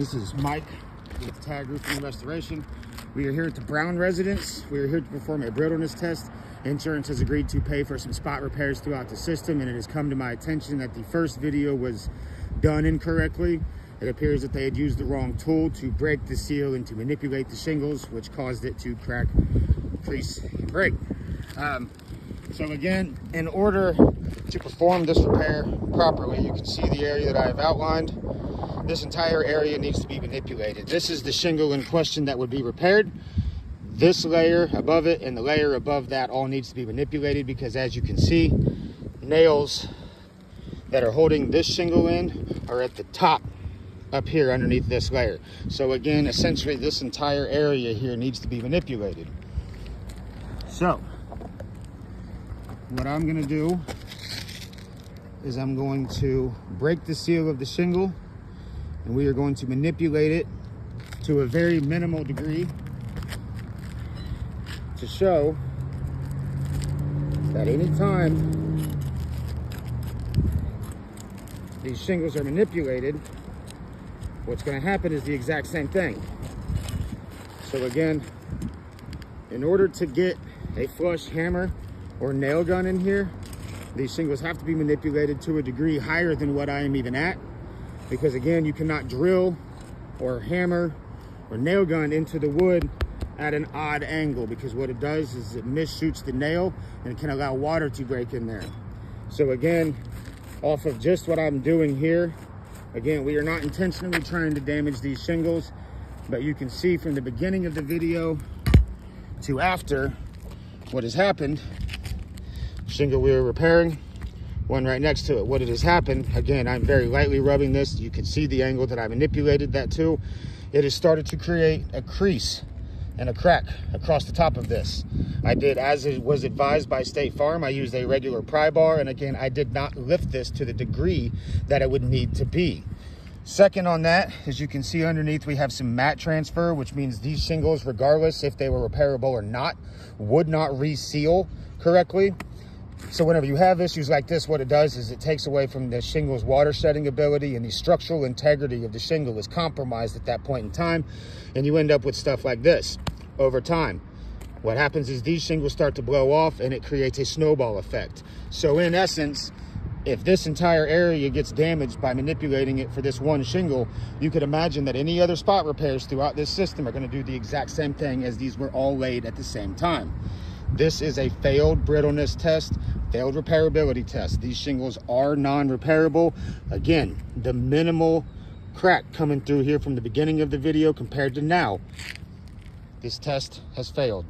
This is Mike with Tag Roofing Restoration. We are here at the Brown residence. We are here to perform a brittleness test. Insurance has agreed to pay for some spot repairs throughout the system, and it has come to my attention that the first video was done incorrectly. It appears that they had used the wrong tool to break the seal and to manipulate the shingles, which caused it to crack, crease, and break. So again, in order to perform this repair properly, you can see the area that I have outlined. This entire area needs to be manipulated. This is the shingle in question that would be repaired. This layer above it and the layer above that all needs to be manipulated because, as you can see, nails that are holding this shingle in are at the top up here underneath this layer. So again, essentially this entire area here needs to be manipulated. So what I'm going to do is I'm going to break the seal of the shingle, and we are going to manipulate it to a very minimal degree to show that any time these shingles are manipulated, what's going to happen is the exact same thing. So again, in order to get a flush hammer or nail gun in here, these shingles have to be manipulated to a degree higher than what I am even at, because again, you cannot drill or hammer or nail gun into the wood at an odd angle, because what it does is it misshoots the nail and it can allow water to break in there. So again, off of just what I'm doing here, again, we are not intentionally trying to damage these shingles, but you can see from the beginning of the video to after what has happened. Shingle we are repairing, one right next to it. What has happened, again, I'm very lightly rubbing this. You can see the angle that I manipulated that to. It has started to create a crease and a crack across the top of this. I did, as it was advised by State Farm, I used a regular pry bar, and again, I did not lift this to the degree that it would need to be. Second on that, as you can see underneath, we have some mat transfer, which means these shingles, regardless if they were repairable or not, would not reseal correctly. So whenever you have issues like this, what it does is it takes away from the shingle's water shedding ability, and the structural integrity of the shingle is compromised at that point in time, and you end up with stuff like this over time. What happens is these shingles start to blow off, and it creates a snowball effect. So in essence, if this entire area gets damaged by manipulating it for this one shingle, you could imagine that any other spot repairs throughout this system are going to do the exact same thing, as these were all laid at the same time. This is a failed brittleness test, failed repairability test. These shingles are non-repairable. Again, the minimal crack coming through here from the beginning of the video compared to now, this test has failed.